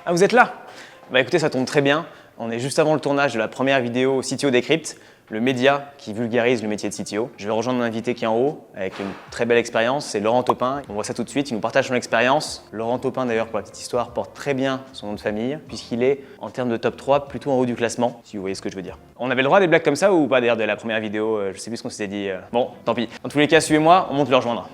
Ah, vous êtes là? Bah écoutez, ça tombe très bien. On est juste avant le tournage de la première vidéo CTO Decrypt, le média qui vulgarise le métier de CTO. Je vais rejoindre mon invité qui est en haut avec une très belle expérience, c'est Laurent Topin. On voit ça tout de suite, il nous partage son expérience. Laurent Topin d'ailleurs, pour la petite histoire, porte très bien son nom de famille puisqu'il est, en termes de top 3, plutôt en haut du classement, si vous voyez ce que je veux dire. On avait le droit à des blagues comme ça ou pas d'ailleurs de la première vidéo, je sais plus ce qu'on s'était dit. Bon, tant pis. Dans tous les cas, suivez-moi, on monte le rejoindre.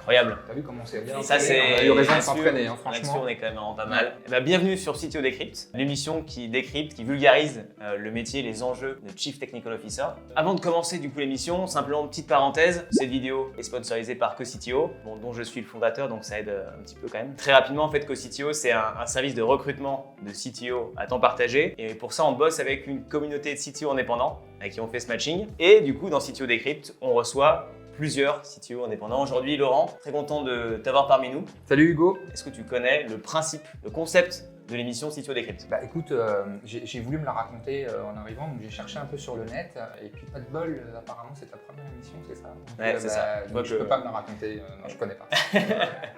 Incroyable. T'as vu comment c'est bien? Ça, c'est. On a eu raison de s'entraîner, hein, franchement. L'action, on est quand même vraiment pas mal. Eh ben, bienvenue sur CTO Decrypt, l'émission qui décrypte, qui vulgarise le métier, les enjeux de Chief Technical Officer. Avant de commencer du coup l'émission, simplement une petite parenthèse, cette vidéo est sponsorisée par CoCTO, dont je suis le fondateur, donc ça aide un petit peu quand même. Très rapidement, en fait, CoCTO, c'est un service de recrutement de CTO à temps partagé. Et pour ça, on bosse avec une communauté de CTO indépendants avec qui on fait ce matching. Et du coup, dans CTO Decrypt, on reçoit plusieurs CTO indépendants. Aujourd'hui, Laurent, très content de t'avoir parmi nous. Salut Hugo. Est-ce que tu connais le principe, le concept de l'émission CTO Decrypt? Bah écoute, j'ai voulu me la raconter en arrivant, donc j'ai cherché un peu sur le net, et puis pas de bol, apparemment c'est ta première émission, c'est ça? Donc, ouais, c'est ça. Je peux pas me la raconter, non, je connais pas.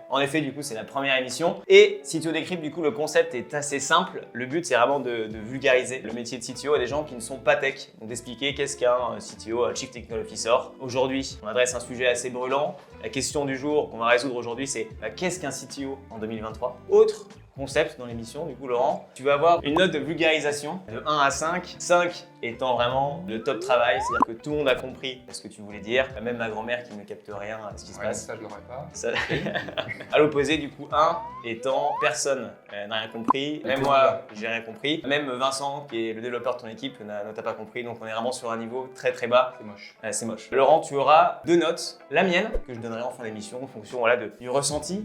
En effet, du coup, c'est la première émission. Et CTO Decrypt, du coup, le concept est assez simple. Le but, c'est vraiment de vulgariser le métier de CTO à des gens qui ne sont pas tech. Donc d'expliquer qu'est-ce qu'un CTO, un Chief Technical Officer. Aujourd'hui, on adresse un sujet assez brûlant. La question du jour qu'on va résoudre aujourd'hui, c'est qu'est-ce qu'un CTO en 2023? Autre concept dans l'émission, du coup Laurent, tu vas avoir une note de vulgarisation de 1 à 5, 5 étant vraiment le top travail, c'est-à-dire que tout le monde a compris ce que tu voulais dire, même ma grand-mère qui ne capte rien à ce qui se passe. Ça je l'aurais pas. Ça... à l'opposé, du coup, 1 étant personne n'a rien compris, même moi j'ai rien compris, même Vincent qui est le développeur de ton équipe ne t'a pas compris, donc on est vraiment sur un niveau très très bas. C'est moche. C'est moche. Laurent, tu auras 2 notes, la mienne que je donnerai en fin d'émission en fonction voilà, du ressenti,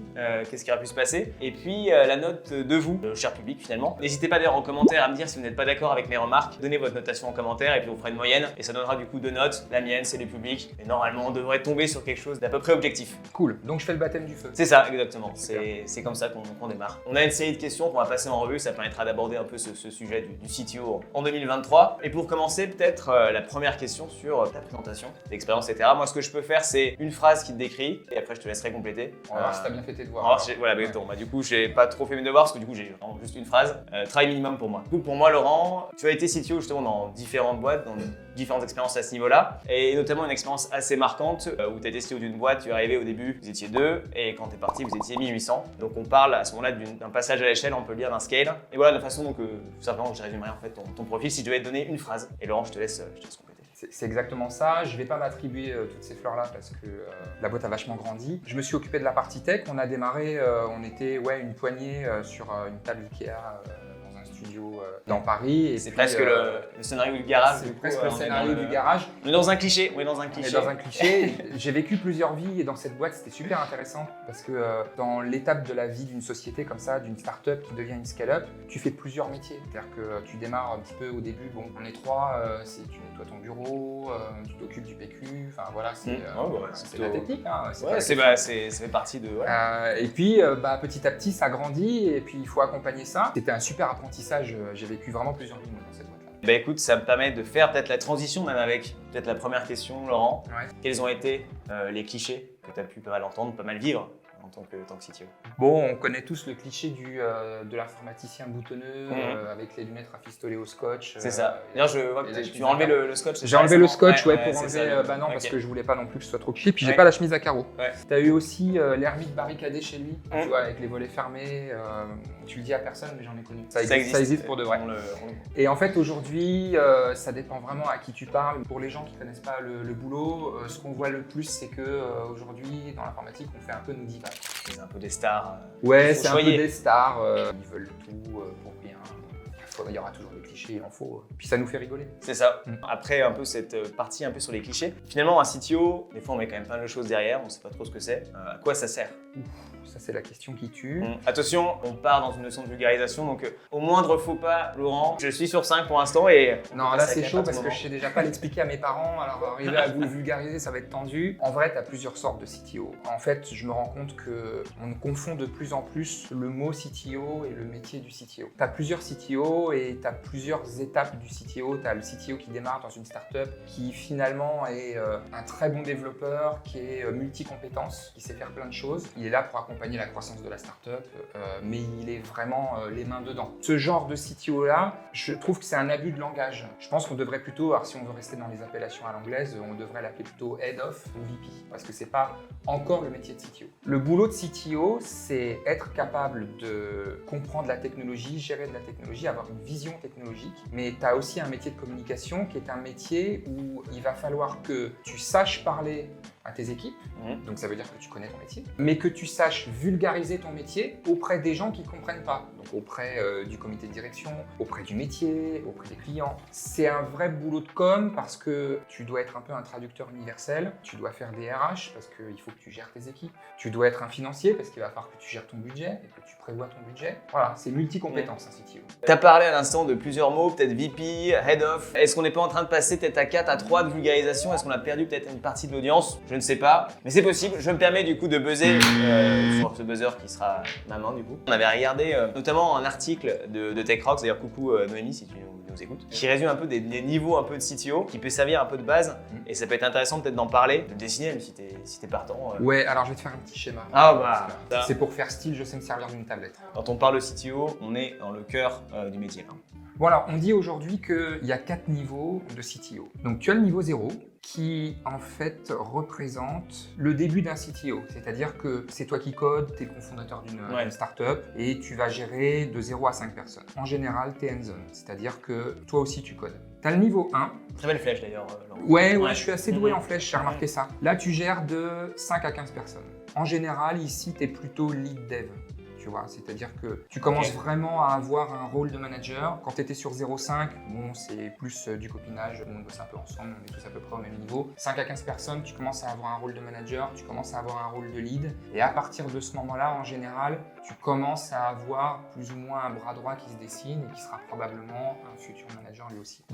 qu'est-ce qui aurait pu se passer, et puis la note de vous, le cher public finalement. N'hésitez pas d'ailleurs en commentaire à me dire si vous n'êtes pas d'accord avec mes remarques, donnez votre notation en commentaire et puis on fera une moyenne et ça donnera du coup 2 notes. La mienne, c'est les publics et normalement on devrait tomber sur quelque chose d'à peu près objectif. Cool, donc je fais le baptême du feu. C'est ça, exactement. C'est comme ça qu'on démarre. On a une série de questions qu'on va passer en revue, ça permettra d'aborder un peu ce sujet du CTO en 2023. Et pour commencer, peut-être la première question sur ta présentation, l'expérience, etc. Moi, ce que je peux faire, c'est une phrase qui te décrit et après je te laisserai compléter. On va voir si t'as bien fait tes devoirs. Voilà, ouais. Du coup, j'ai pas trop fait mes devoirs parce que du coup, j'ai vraiment juste une phrase. Travail minimum pour moi. Du coup, pour moi, Laurent, tu as été CTO justement dans différentes boîtes, dans différentes expériences à ce niveau-là, et notamment une expérience assez marquante où tu as été CTO d'une boîte, tu es arrivé au début, vous étiez 2, et quand tu es parti, vous étiez 1800. Donc on parle à ce moment-là d'un passage à l'échelle, on peut le dire d'un scale. Et voilà la façon dont tout simplement je résumerai en fait ton profil si je devais te donner une phrase. Et Laurent, je te laisse compléter. C'est exactement ça. Je ne vais pas m'attribuer toutes ces fleurs-là parce que la boîte a vachement grandi. Je me suis occupé de la partie tech. On a démarré, on était une poignée sur une table Ikea dans un studio dans Paris. C'est presque le scénario du garage. C'est presque le scénario du garage. On est dans un cliché. J'ai vécu plusieurs vies et dans cette boîte, c'était super intéressant parce que dans l'étape de la vie d'une société comme ça, d'une start-up qui devient une scale-up, tu fais plusieurs métiers. C'est-à-dire que tu démarres un petit peu au début, on est 3, tu nettoies ton bureau, tu t'occupes du PQ, enfin voilà, c'est la technique. Hein, ça fait partie de... Ouais. Et puis petit à petit, ça grandit et puis il faut accompagner ça. C'était un super apprentissage, j'ai vécu vraiment plusieurs vies dans cette boîte-là. Bah écoute, ça me permet de faire peut-être la transition même avec peut-être la première question, Laurent. Ouais. Quels ont été les clichés que tu as pu pas mal entendre, pas mal vivre en tant que CTO? Bon, on connaît tous le cliché de l'informaticien boutonneux avec les lunettes rafistolées au scotch. C'est ça. D'ailleurs, je vois que tu as enlevé le scotch. J'ai enlevé le scotch pour enlever. Ça, non, parce que je voulais pas non plus que ce soit trop cliché. Puis j'ai pas la chemise à carreaux. Ouais. Tu as eu aussi l'ermite barricadé chez lui, tu vois, avec les volets fermés. Tu le dis à personne, mais j'en ai connu. Ça existe pour de vrai. Et en fait, aujourd'hui, ça dépend vraiment à qui tu parles. Pour les gens qui connaissent pas le boulot, ce qu'on voit le plus, c'est que aujourd'hui, dans l'informatique, on fait un peu nous divague. C'est un peu des stars. Ouais, c'est un peu des stars. Ils veulent tout pour rien. Il y aura toujours des clichés, il en faut. Puis ça nous fait rigoler. C'est ça. Après, un peu cette partie un peu sur les clichés. Finalement, un CTO, des fois, on met quand même plein de choses derrière. On ne sait pas trop ce que c'est. À quoi ça sert? Ça, c'est la question qui tue. Attention, on part dans une notion de vulgarisation, donc au moindre faux pas, Laurent, je suis sur 5 pour l'instant et... Non, là c'est chaud parce que je sais déjà pas l'expliquer à mes parents, alors arriver à vous vulgariser, ça va être tendu. En vrai, tu as plusieurs sortes de CTO. En fait, je me rends compte qu'on confond de plus en plus le mot CTO et le métier du CTO. Tu as plusieurs CTO et tu as plusieurs étapes du CTO. Tu as le CTO qui démarre dans une startup, qui finalement est un très bon développeur, qui est multi-compétences, qui sait faire plein de choses. Il est là pour accompagner la croissance de la startup, mais il est vraiment les mains dedans. Ce genre de CTO-là, je trouve que c'est un abus de langage. Je pense qu'on devrait plutôt, alors si on veut rester dans les appellations à l'anglaise, on devrait l'appeler plutôt Head of ou VP, parce que c'est pas encore le métier de CTO. Le boulot de CTO, c'est être capable de comprendre la technologie, gérer de la technologie, avoir une vision technologique, mais tu as aussi un métier de communication qui est un métier où il va falloir que tu saches parler à tes équipes, donc ça veut dire que tu connais ton métier, mais que tu saches vulgariser ton métier auprès des gens qui ne comprennent pas, donc auprès du comité de direction, auprès du métier, auprès des clients. C'est un vrai boulot de com parce que tu dois être un peu un traducteur universel, tu dois faire des RH parce qu'il faut que tu gères tes équipes, tu dois être un financier parce qu'il va falloir que tu gères ton budget et que tu prévois ton budget. Voilà, c'est multi-compétences un CTO. Tu as parlé à l'instant de plusieurs mots, peut-être VP, Head of. Est-ce qu'on n'est pas en train de passer peut-être à 4, à 3 de vulgarisation? Est-ce qu'on a perdu peut-être une partie de l'audience? Je ne sais pas, mais c'est possible. Je me permets du coup de buzzer sur ce buzzer qui sera ma main du coup. On avait regardé notamment un article de TechRox, d'ailleurs coucou Noémie si tu nous écoutes, qui résume un peu des niveaux un peu de CTO, qui peut servir un peu de base et ça peut être intéressant peut-être d'en parler, de dessiner même si t'es partant. Ouais, alors je vais te faire un petit schéma. Ah bah c'est pour faire style, je sais me servir d'une tablette. Quand on parle de CTO, on est dans le cœur du métier. Bon alors, on dit aujourd'hui qu'il y a 4 niveaux de CTO. Donc tu as le niveau 0 qui en fait représente le début d'un CTO. C'est-à-dire que c'est toi qui codes, tu es cofondateur d'une startup et tu vas gérer de 0 à 5 personnes. En général, tu es hands-on, c'est-à-dire que toi aussi tu codes. Tu as le niveau 1. Très belle flèche d'ailleurs. Ouais, je suis assez doué en flèche, j'ai remarqué ça. Là, tu gères de 5 à 15 personnes. En général, ici, tu es plutôt lead dev. Tu vois, c'est-à-dire que tu commences vraiment à avoir un rôle de manager. Quand tu étais sur 0,5, bon, c'est plus du copinage, on bosse un peu ensemble, on est tous à peu près au même niveau. 5 à 15 personnes, tu commences à avoir un rôle de manager, tu commences à avoir un rôle de lead. Et à partir de ce moment-là, en général, tu commences à avoir plus ou moins un bras droit qui se dessine et qui sera probablement un futur manager lui aussi.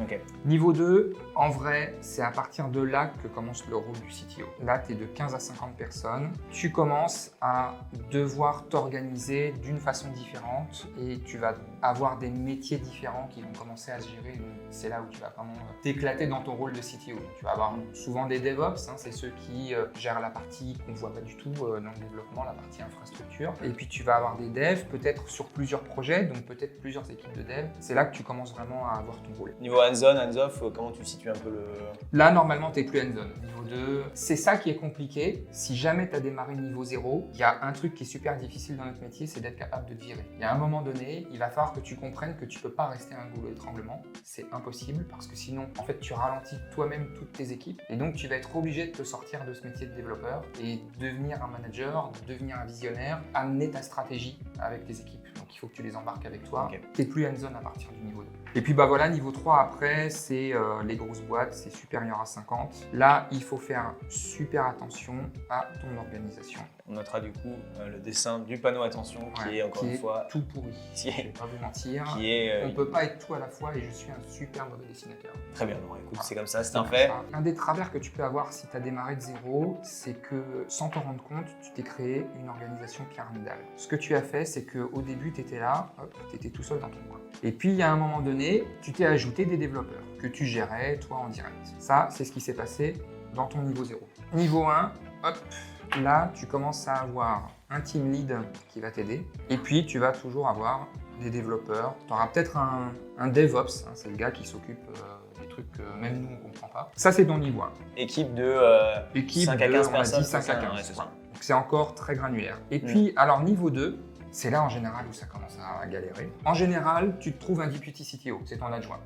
Niveau 2, en vrai, c'est à partir de là que commence le rôle du CTO. Là, tu es de 15 à 50 personnes. Tu commences à devoir t'organiser d'une façon différente et tu vas avoir des métiers différents qui vont commencer à se gérer. C'est là où tu vas vraiment t'éclater dans ton rôle de CTO. Tu vas avoir souvent des DevOps, c'est ceux qui gèrent la partie qu'on ne voit pas du tout dans le développement, la partie infrastructure. Et puis tu vas avoir des devs, peut-être sur plusieurs projets, donc peut-être plusieurs équipes de devs. C'est là que tu commences vraiment à avoir ton rôle. Niveau hands-on, hands-off, comment tu situes un peu le... Là, normalement, tu n'es plus hands-on. Niveau 2, c'est ça qui est compliqué. Si jamais tu as démarré niveau 0, il y a un truc qui est super difficile dans notre métier, c'est d'être capable de te virer. Il y a un moment donné, il va falloir que tu comprennes que tu peux pas rester un goulot d'étranglement. C'est impossible parce que sinon, en fait, tu ralentis toi-même toutes tes équipes et donc tu vas être obligé de te sortir de ce métier de développeur et devenir un manager, devenir un visionnaire, amener ta stratégie avec tes équipes. Donc il faut que tu les embarques avec toi. Tu n'es plus hands-on à partir du niveau 2. Et puis bah voilà, niveau 3 après, c'est les grosses boîtes, c'est supérieur à 50. Là, il faut faire super attention à ton organisation. On notera du coup le dessin du panneau attention qui est encore une fois tout pourri. Je vais pas vous mentir. On peut pas être tout à la fois et je suis un super mauvais dessinateur. Très bien, bon, écoute, c'est comme ça, c'est un fait. Un des travers que tu peux avoir si tu as démarré de 0, c'est que sans t'en rendre compte, tu t'es créé une organisation pyramidale. Ce que tu as fait, c'est qu'au début, tu étais là, tu étais tout seul dans ton coin. Et puis, il y a un moment donné, tu t'es ajouté des développeurs que tu gérais, toi, en direct. Ça, c'est ce qui s'est passé dans ton niveau 0. Niveau 1, hop, là, tu commences à avoir un team lead qui va t'aider. Et puis, tu vas toujours avoir des développeurs. Tu auras peut-être un DevOps, c'est le gars qui s'occupe des trucs que même nous, on ne comprend pas. Ça, c'est ton niveau 1. Équipe de 5 à 15 personnes. 5 à 15, ouais, donc c'est encore très granulaire. Et puis, alors, niveau 2, c'est là en général où ça commence à galérer. En général, tu te trouves un deputy CTO, c'est ton adjoint.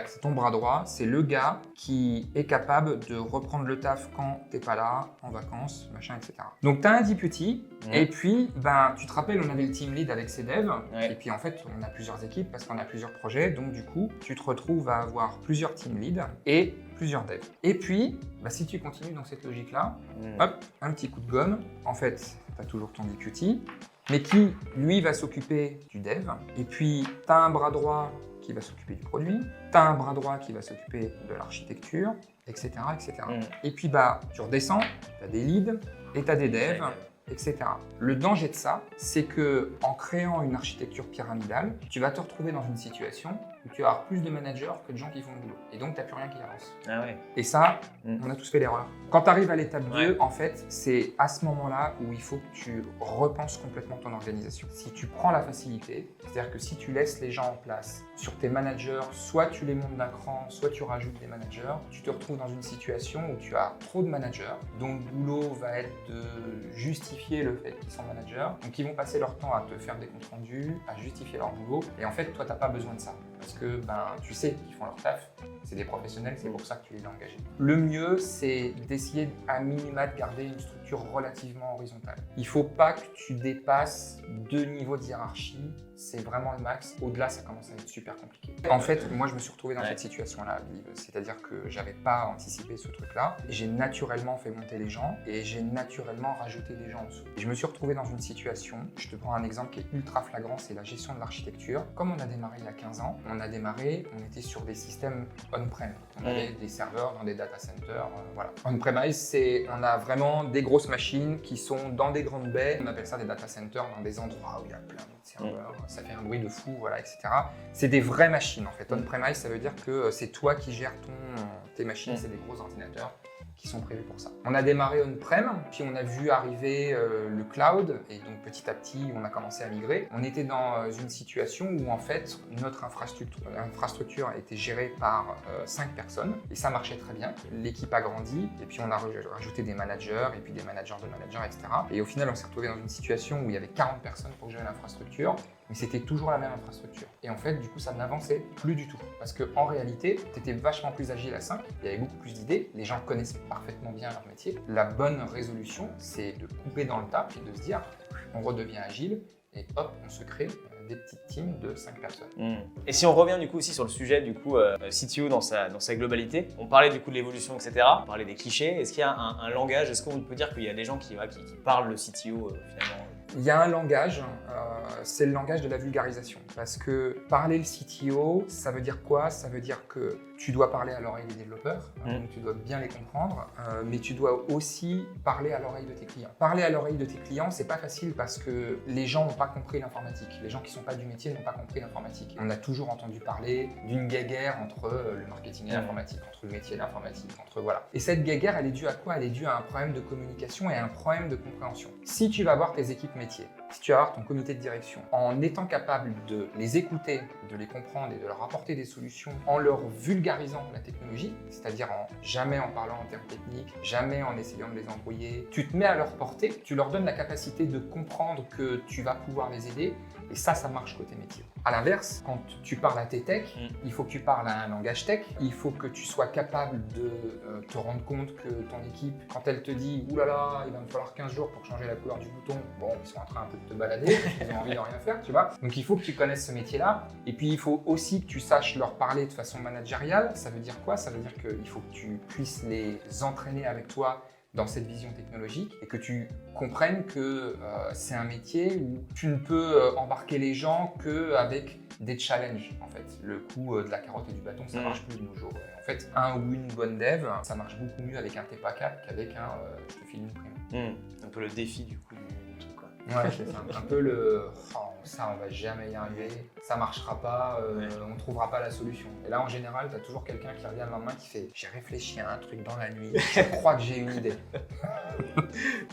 C'est ton bras droit, c'est le gars qui est capable de reprendre le taf quand t'es pas là, en vacances, machin, etc. Donc tu as un deputy, et puis tu te rappelles, on avait le team lead avec ses devs, et puis en fait on a plusieurs équipes parce qu'on a plusieurs projets, donc du coup tu te retrouves à avoir plusieurs team leads et plusieurs devs. Et puis, si tu continues dans cette logique-là, hop, un petit coup de gomme, en fait tu as toujours ton deputy, mais qui, lui, va s'occuper du dev. Et puis, tu as un bras droit qui va s'occuper du produit, tu as un bras droit qui va s'occuper de l'architecture, etc. etc. Et puis, tu redescends, tu as des leads et tu as des devs, etc. Le danger de ça, c'est que en créant une architecture pyramidale, tu vas te retrouver dans une situation où tu vas avoir plus de managers que de gens qui font le boulot. Et donc, tu n'as plus rien qui avance. Ah ouais. Et ça, on a tous fait l'erreur. Quand tu arrives à l'étape 2, en fait, c'est à ce moment-là où il faut que tu repenses complètement ton organisation. Si tu prends la facilité, c'est-à-dire que si tu laisses les gens en place sur tes managers, soit tu les montes d'un cran, soit tu rajoutes des managers, tu te retrouves dans une situation où tu as trop de managers, dont le boulot va être de justifier le fait qu'ils sont managers. Donc, ils vont passer leur temps à te faire des comptes rendus, à justifier leur boulot. Et en fait, toi, tu n'as pas besoin de ça. Parce que tu sais qu'ils font leur taf, c'est des professionnels, c'est pour ça que tu les as engagés. Le mieux, c'est d'essayer à minima de garder une structure relativement horizontale. Il ne faut pas que tu dépasses 2 niveaux de hiérarchie, c'est vraiment le max. Au-delà, ça commence à être super compliqué. En fait, moi, je me suis retrouvé dans cette situation-là, c'est-à-dire que j'avais pas anticipé ce truc-là. J'ai naturellement fait monter les gens et j'ai naturellement rajouté des gens en dessous. Et je me suis retrouvé dans une situation, je te prends un exemple qui est ultra flagrant, c'est la gestion de l'architecture. Comme on a démarré il y a 15 ans, on était sur des systèmes on-prem. On avait des serveurs dans des data centers, voilà. On-premise, on a vraiment des grosses machines qui sont dans des grandes baies. On appelle ça des data centers dans des endroits où il y a plein d'autres serveurs. Ça fait un bruit de fou, voilà, etc. C'est des vraies machines en fait. On-premise, ça veut dire que c'est toi qui gères tes machines, c'est des gros ordinateurs qui sont prévus pour ça. On a démarré on-prem, puis on a vu arriver le cloud, et donc petit à petit, on a commencé à migrer. On était dans une situation où en fait, notre infrastructure était gérée par 5 personnes, et ça marchait très bien. L'équipe a grandi, et puis on a rajouté des managers, et puis des managers de managers, etc. Et au final, on s'est retrouvé dans une situation où il y avait 40 personnes pour gérer l'infrastructure, mais c'était toujours la même infrastructure. Et en fait, du coup, ça n'avançait plus du tout. Parce qu'en réalité, tu étais vachement plus agile à 5, il y avait beaucoup plus d'idées, les gens connaissaient parfaitement bien leur métier. La bonne résolution, c'est de couper dans le tas et de se dire, on redevient agile, et hop, on se crée des petites teams de 5 personnes. Et si on revient du coup aussi sur le sujet du coup CTO dans sa globalité, on parlait du coup de l'évolution, etc. On parlait des clichés. Est-ce qu'il y a un langage, est-ce qu'on peut dire qu'il y a des gens qui parlent le CTO finalement? Il y a un langage, c'est le langage de la vulgarisation. Parce que parler le CTO, ça veut dire quoi? Ça veut dire que tu dois parler à l'oreille des développeurs, donc tu dois bien les comprendre, mais tu dois aussi parler à l'oreille de tes clients. Parler à l'oreille de tes clients, c'est pas facile parce que les gens n'ont pas compris l'informatique. Les gens qui sont pas du métier n'ont pas compris l'informatique. On a toujours entendu parler d'une guéguerre entre le marketing et l'informatique, entre le métier et l'informatique, voilà. Et cette guéguerre, elle est due à quoi? Elle est due à un problème de communication et à un problème de compréhension. Si tu vas voir tes équipes métiers, si tu vas voir ton comité de direction, en étant capable de les écouter, de les comprendre et de leur apporter des solutions, en leur vulgarisant la technologie, c'est-à-dire jamais en parlant en termes techniques, jamais en essayant de les embrouiller, tu te mets à leur portée, tu leur donnes la capacité de comprendre que tu vas pouvoir les aider, et ça marche côté métier. À l'inverse, quand tu parles à tes techs, il faut que tu parles à un langage tech, il faut que tu sois capable de te rendre compte que ton équipe, quand elle te dit « Ouh là là, il va me falloir 15 jours pour changer la couleur du bouton », bon, ils sont en train un peu de te balader, ils ont envie de rien faire, tu vois. Donc il faut que tu connaisses ce métier-là, et puis il faut aussi que tu saches leur parler de façon managériale. Ça veut dire quoi? Ça veut dire qu'il faut que tu puisses les entraîner avec toi dans cette vision technologique et que tu comprennes que c'est un métier où tu ne peux embarquer les gens qu'avec des challenges. En fait, le coup de la carotte et du bâton, ça marche plus de nos jours. En fait, un ou une bonne dev, ça marche beaucoup mieux avec un TPA4 qu'avec un je te file une prime. Un peu le défi du coup du truc, quoi. Ouais, c'est ça. Un peu le ça, on va jamais y arriver, ça marchera pas, on trouvera pas la solution. Et là, en général, tu as toujours quelqu'un qui revient le lendemain qui fait j'ai réfléchi à un truc dans la nuit, je crois que j'ai une idée.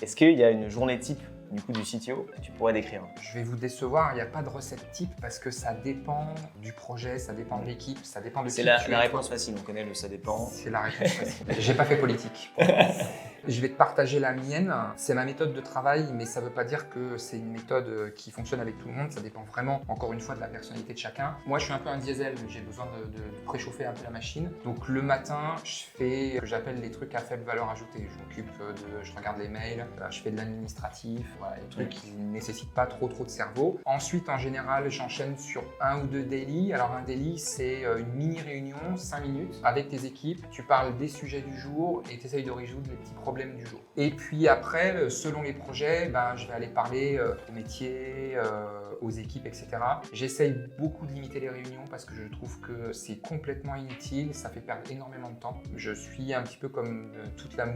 Est-ce qu'il y a une journée type du coup du CTO que tu pourrais décrire? Je vais vous décevoir, il n'y a pas de recette type parce que ça dépend du projet, ça dépend de l'équipe, ça dépend de qui tu es. C'est la réponse facile, on connaît le ça dépend. C'est la réponse facile. J'ai pas fait politique. Je vais te partager la mienne. C'est ma méthode de travail, mais ça ne veut pas dire que c'est une méthode qui fonctionne avec tout le monde. Ça dépend vraiment, encore une fois, de la personnalité de chacun. Moi, je suis un peu un diesel. J'ai besoin de préchauffer un peu la machine. Donc, le matin, je fais ce que j'appelle les trucs à faible valeur ajoutée. Je regarde les mails, je fais de l'administratif, voilà, les trucs qui ne nécessitent pas trop de cerveau. Ensuite, en général, j'enchaîne sur 1 ou 2 daily. Alors, un daily, c'est une mini-réunion, 5 minutes, avec tes équipes. Tu parles des sujets du jour et tu essayes de résoudre les petits problèmes du jour. Et puis après, selon les projets, je vais aller parler au métier, aux équipes, etc. J'essaye beaucoup de limiter les réunions parce que je trouve que c'est complètement inutile, ça fait perdre énormément de temps. Je suis un petit peu comme toute la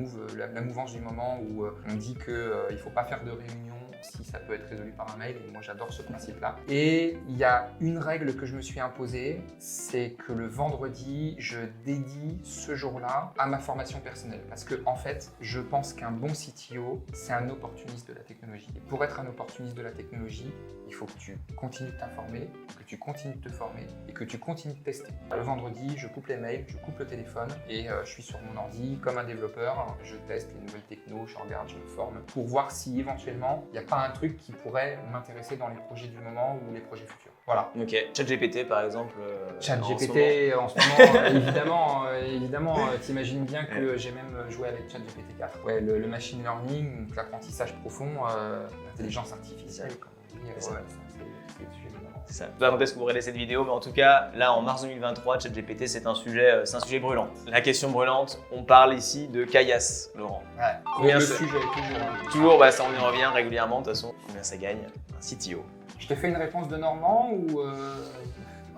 mouvance du moment où on dit qu'il ne faut pas faire de réunion si ça peut être résolu par un mail, et moi j'adore ce principe-là. Et il y a une règle que je me suis imposée, c'est que le vendredi, je dédie ce jour-là à ma formation personnelle. Parce que en fait, je pense qu'un bon CTO, c'est un opportuniste de la technologie. Et pour être un opportuniste de la technologie, il faut que tu continues de t'informer, que tu continues de te former et que tu continues de tester. Le vendredi, je coupe les mails, je coupe le téléphone et je suis sur mon ordi comme un développeur. Je teste les nouvelles technos, je regarde, je me forme pour voir si éventuellement il n'y a pas un truc qui pourrait m'intéresser dans les projets du moment ou les projets futurs. Voilà. Ok. ChatGPT par exemple. ChatGPT en ce moment, évidemment, t'imagines bien que j'ai même joué avec ChatGPT 4. Ouais, le machine learning, donc l'apprentissage profond, l'intelligence artificielle. C'est ça. Je vais raconter ce que vous regardez cette vidéo, mais en tout cas, là en mars 2023, ChatGPT c'est un sujet brûlant. La question brûlante, on parle ici de caillasse, Laurent. Ouais. Le sujet toujours, ça on y revient régulièrement de toute façon. Combien ça gagne un CTO? Je te fais une réponse de Normand ou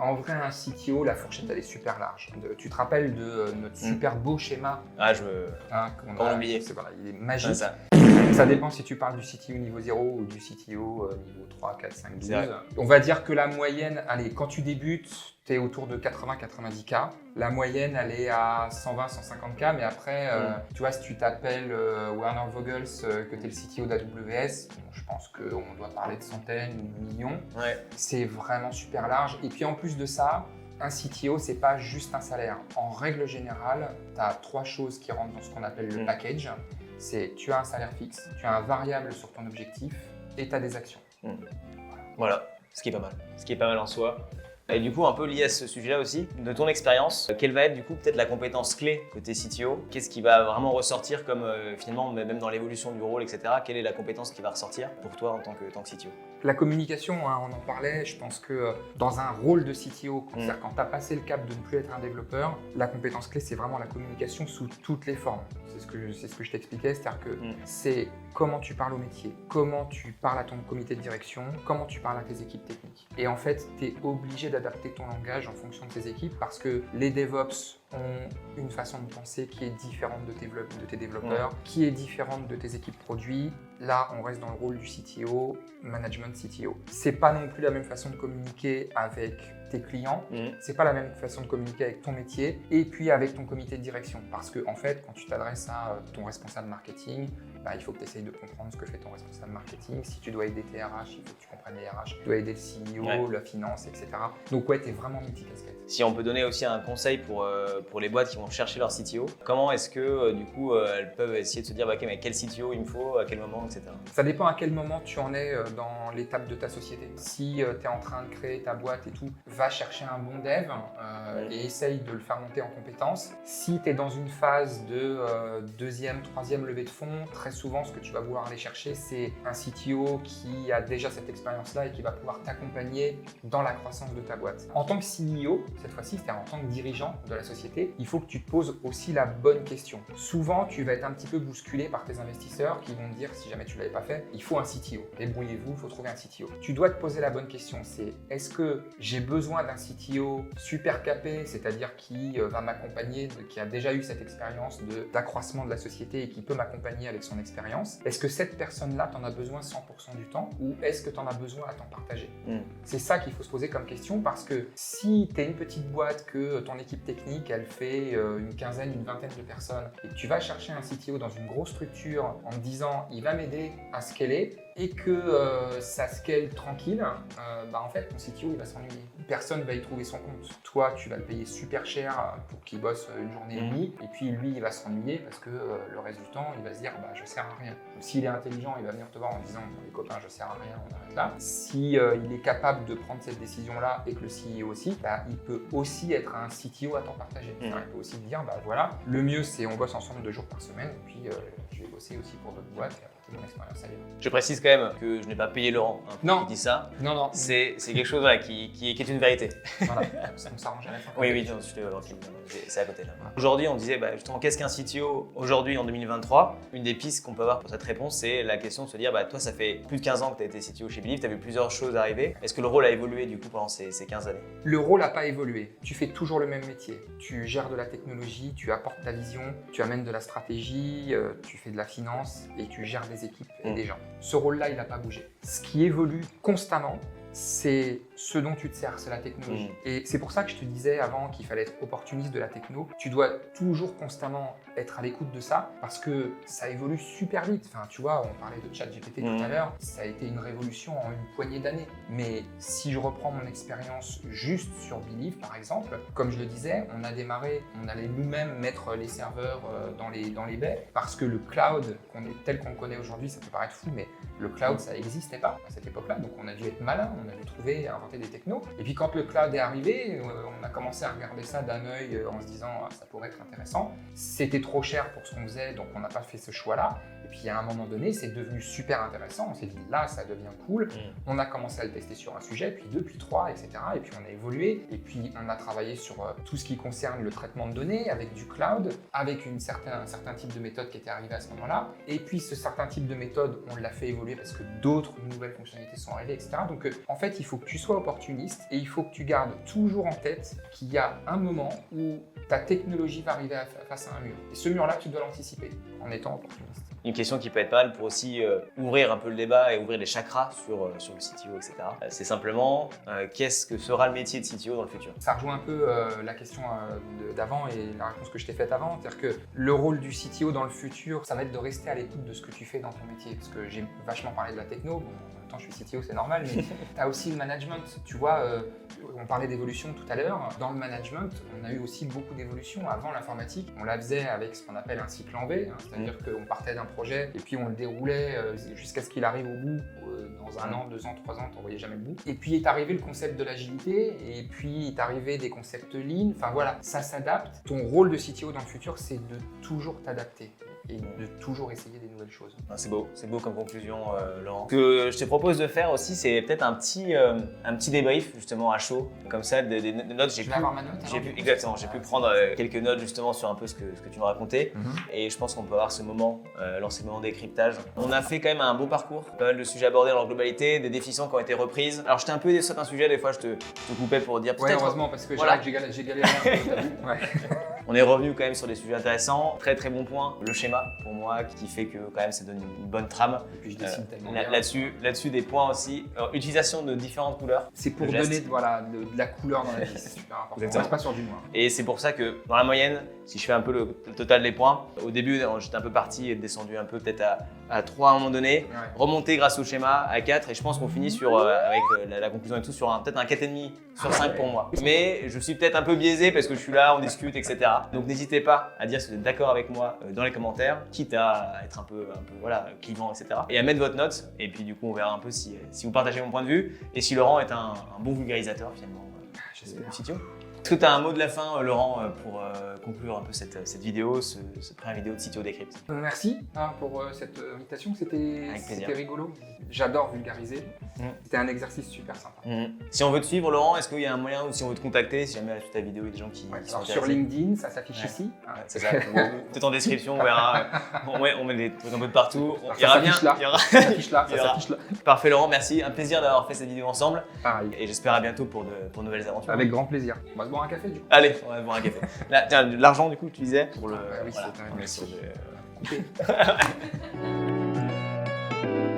en vrai, un CTO, la fourchette elle est super large. Tu te rappelles de notre super beau schéma? Comment l'oublier? Il est magique. Ça dépend si tu parles du CTO niveau 0 ou du CTO niveau 3, 4, 5, 12. On va dire que la moyenne, allez, quand tu débutes, tu es autour de 80-90K. La moyenne, elle est à 120-150K, mais après, tu vois, si tu t'appelles Werner Vogels, que tu es le CTO d'AWS, je pense qu'on doit parler de centaines ou de millions. Ouais. C'est vraiment super large. Et puis en plus de ça, un CTO, c'est pas juste un salaire. En règle générale, tu as 3 choses qui rentrent dans ce qu'on appelle le package. C'est tu as un salaire fixe, tu as un variable sur ton objectif et tu as des actions. Voilà, ce qui est pas mal en soi. Et du coup, un peu lié à ce sujet-là aussi, de ton expérience, quelle va être du coup peut-être la compétence clé côté CTO? Qu'est-ce qui va vraiment ressortir comme finalement, même dans l'évolution du rôle, etc. Quelle est la compétence qui va ressortir pour toi en tant que CTO? La communication, on en parlait, je pense que dans un rôle de CTO, c'est-à-dire quand tu as passé le cap de ne plus être un développeur, la compétence clé, c'est vraiment la communication sous toutes les formes. C'est ce que je t'expliquais, c'est-à-dire que c'est comment tu parles au métier, comment tu parles à ton comité de direction, comment tu parles à tes équipes techniques. Et en fait, tu es obligé d'adapter ton langage en fonction de tes équipes parce que les DevOps ont une façon de penser qui est différente de tes développeurs, qui est différente de tes équipes produits. Là, on reste dans le rôle du CTO, management CTO. C'est pas non plus la même façon de communiquer avec tes clients, c'est pas la même façon de communiquer avec ton métier et puis avec ton comité de direction. Parce que en fait, quand tu t'adresses à ton responsable marketing, il faut que tu essayes de comprendre ce que fait ton responsable marketing. Si tu dois aider tes RH, il faut que tu comprennes les RH. Tu dois aider le CEO, la finance, etc. Donc ouais, tu es vraiment multicasquette. Si on peut donner aussi un conseil pour les boîtes qui vont chercher leur CTO, comment est-ce que du coup elles peuvent essayer de se dire ok, mais quel CTO il me faut, à quel moment, etc. Ça dépend à quel moment tu en es dans l'étape de ta société. Si tu es en train de créer ta boîte et tout, va chercher un bon dev et essaye de le faire monter en compétences. Si tu es dans une phase de deuxième, troisième levée de fonds, très souvent ce que tu vas vouloir aller chercher, c'est un CTO qui a déjà cette expérience-là et qui va pouvoir t'accompagner dans la croissance de ta boîte. En tant que CEO, cette fois-ci, c'est-à-dire en tant que dirigeant de la société, il faut que tu te poses aussi la bonne question. Souvent, tu vas être un petit peu bousculé par tes investisseurs qui vont te dire, si jamais tu ne l'avais pas fait, il faut un CTO. Débrouillez-vous, il faut trouver un CTO. Tu dois te poser la bonne question, c'est est-ce que j'ai besoin d'un CTO super capé, c'est-à-dire qui va m'accompagner, qui a déjà eu cette expérience d'accroissement de la société et qui peut m'accompagner avec son expérience? Est-ce que cette personne-là, tu en as besoin 100% du temps ou est-ce que tu en as besoin à temps partagé? C'est ça qu'il faut se poser comme question parce que si tu es une petite boîte, que ton équipe technique, elle fait une quinzaine, une vingtaine de personnes et que tu vas chercher un CTO dans une grosse structure en te disant il va m'aider à scaler et que ça scale tranquille, en fait, ton CTO, il va s'ennuyer. Personne va y trouver son compte. Toi, tu vas le payer super cher pour qu'il bosse une journée et demie, et puis lui, il va s'ennuyer parce que le reste du temps, il va se dire je sers à rien. S'il est intelligent, il va venir te voir en disant les copains, je sers à rien, on arrête là. Si il est capable de prendre cette décision-là et que le CEO aussi, il peut aussi être un CTO à temps partagé. Il peut aussi dire voilà, le mieux c'est on bosse ensemble 2 jours par semaine, et puis je vais bosser aussi pour d'autres boîtes. Mon expérience ailleurs. Je précise quand même que je n'ai pas payé Laurent qui dit ça. Non. C'est quelque chose qui est une vérité. Voilà, on s'arrange à la fin. Oui, non, c'est à côté là. Voilà. Aujourd'hui, on disait justement qu'est-ce qu'un CTO aujourd'hui en 2023 ? Une des pistes qu'on peut avoir pour cette réponse, c'est la question de se dire toi, ça fait plus de 15 ans que tu as été CTO chez Believe, tu as vu plusieurs choses arriver. Est-ce que le rôle a évolué du coup pendant ces 15 années ? Le rôle n'a pas évolué. Tu fais toujours le même métier. Tu gères de la technologie, tu apportes ta vision, tu amènes de la stratégie, tu fais de la finance et tu gères des équipes et des gens. Ce rôle-là, il n'a pas bougé. Ce qui évolue constamment, c'est ce dont tu te sers, c'est la technologie. Et c'est pour ça que je te disais avant qu'il fallait être opportuniste de la techno. Tu dois toujours constamment être à l'écoute de ça parce que ça évolue super vite. Enfin, tu vois, on parlait de ChatGPT tout à l'heure, ça a été une révolution en une poignée d'années. Mais si je reprends mon expérience juste sur Believe, par exemple, comme je le disais, on a démarré, on allait nous-mêmes mettre les serveurs dans les baies parce que le cloud, tel qu'on le connaît aujourd'hui, ça peut paraître fou, mais le cloud, ça n'existait pas à cette époque-là. Donc, on a dû être malin, on a dû trouver, inventer des technos. Et puis, quand le cloud est arrivé, on a commencé à regarder ça d'un œil en se disant ça pourrait être intéressant. C'était trop cher pour ce qu'on faisait, donc on n'a pas fait ce choix-là. Et puis, à un moment donné, c'est devenu super intéressant. On s'est dit là, ça devient cool. On a commencé à le tester sur un sujet, puis 2, puis 3, etc. Et puis, on a évolué. Et puis, on a travaillé sur tout ce qui concerne le traitement de données avec du cloud, avec un certain type de méthode qui était arrivé à ce moment-là. Et puis, ce certain type de méthode, on l'a fait évoluer parce que d'autres nouvelles fonctionnalités sont arrivées, etc. Donc, en fait, il faut que tu sois opportuniste et il faut que tu gardes toujours en tête qu'il y a un moment où ta technologie va arriver face à un mur. Et ce mur-là, tu dois l'anticiper en étant opportuniste. Une question qui peut être pas mal pour aussi ouvrir un peu le débat et ouvrir les chakras sur le CTO, etc. C'est simplement qu'est-ce que sera le métier de CTO dans le futur ? Ça rejoint un peu la question d'avant et la réponse que je t'ai faite avant. C'est-à-dire que le rôle du CTO dans le futur, ça va être de rester à l'écoute de ce que tu fais dans ton métier. Parce que j'ai vachement parlé de la techno. Bon, en même temps, je suis CTO, c'est normal, mais tu as aussi le management. Tu vois, on parlait d'évolution tout à l'heure. Dans le management, on a eu aussi beaucoup d'évolution. Avant l'informatique, on la faisait avec ce qu'on appelle un cycle en V, c'est-à-dire qu'on partait d'un projet et puis on le déroulait jusqu'à ce qu'il arrive au bout. Dans 1 an, 2 ans, 3 ans, tu n'en voyais jamais le bout. Et puis est arrivé le concept de l'agilité et puis est arrivé des concepts lean. Enfin voilà, ça s'adapte. Ton rôle de CTO dans le futur, c'est de toujours t'adapter et de toujours essayer des nouvelles choses. C'est beau comme conclusion, Laurent. Ce que je te propose de faire aussi, c'est peut-être un petit débrief justement à chaud, comme ça, des notes. Tu vas avoir ma note Exactement, j'ai pu prendre quelques notes justement sur un peu ce que tu me racontais. Et je pense qu'on peut avoir ce moment, lancer le moment décryptage. On a fait quand même un beau parcours, pas mal de sujets abordés dans leur globalité, des définitions qui ont été reprises. Alors j'étais un peu déçu d'un sujet, des fois je te coupais pour dire peut-être. Ouais, heureusement, parce que voilà. J'ai galéré un peu, t'as vu. Ouais. On est revenu quand même sur des sujets intéressants. Très très bon point. Le schéma pour moi qui fait que quand même ça donne une bonne trame. Et puis je dessine tellement bien. Là-dessus des points aussi. Alors, utilisation de différentes couleurs. C'est pour donner de la couleur dans la vie. C'est super important. On reste pas sur du noir. Et c'est pour ça que dans la moyenne, si je fais un peu le total des points, au début j'étais un peu parti et descendu un peu peut-être à 3 à un moment donné, remonté grâce au schéma à 4 et je pense qu'on finit sur, avec la conclusion et tout sur peut-être un 4,5 sur 5 pour moi. Mais je suis peut-être un peu biaisé parce que je suis là, on discute, etc. Donc n'hésitez pas à dire si vous êtes d'accord avec moi dans les commentaires, quitte à être un peu voilà, clivant, etc. Et à mettre votre note et puis du coup on verra un peu si vous partagez mon point de vue et si Laurent est un bon vulgarisateur finalement du CTO. Est-ce que tu as un mot de la fin, Laurent, pour conclure un peu cette vidéo, cette première vidéo de CTO Décrypte ? Merci pour cette invitation, c'était rigolo. J'adore vulgariser. C'était un exercice super sympa. Si on veut te suivre, Laurent, est-ce qu'il y a un moyen ou si on veut te contacter, si jamais tu ta vidéo, il y a des gens qui sont intéressés ? Sur LinkedIn, ça s'affiche ici. C'est ça. Tout en description, on verra. On met des trucs un peu de partout. Ça s'affiche là. Ça s'affiche là. Parfait, Laurent, merci. Un plaisir d'avoir fait cette vidéo ensemble. Pareil. Et j'espère à biantot pour de nouvelles aventures. Avec grand plaisir. On va se boire un café du coup. Allez, on va boire un café. Là, tiens, l'argent du coup, tu disais pour le. Oui, voilà. c'est un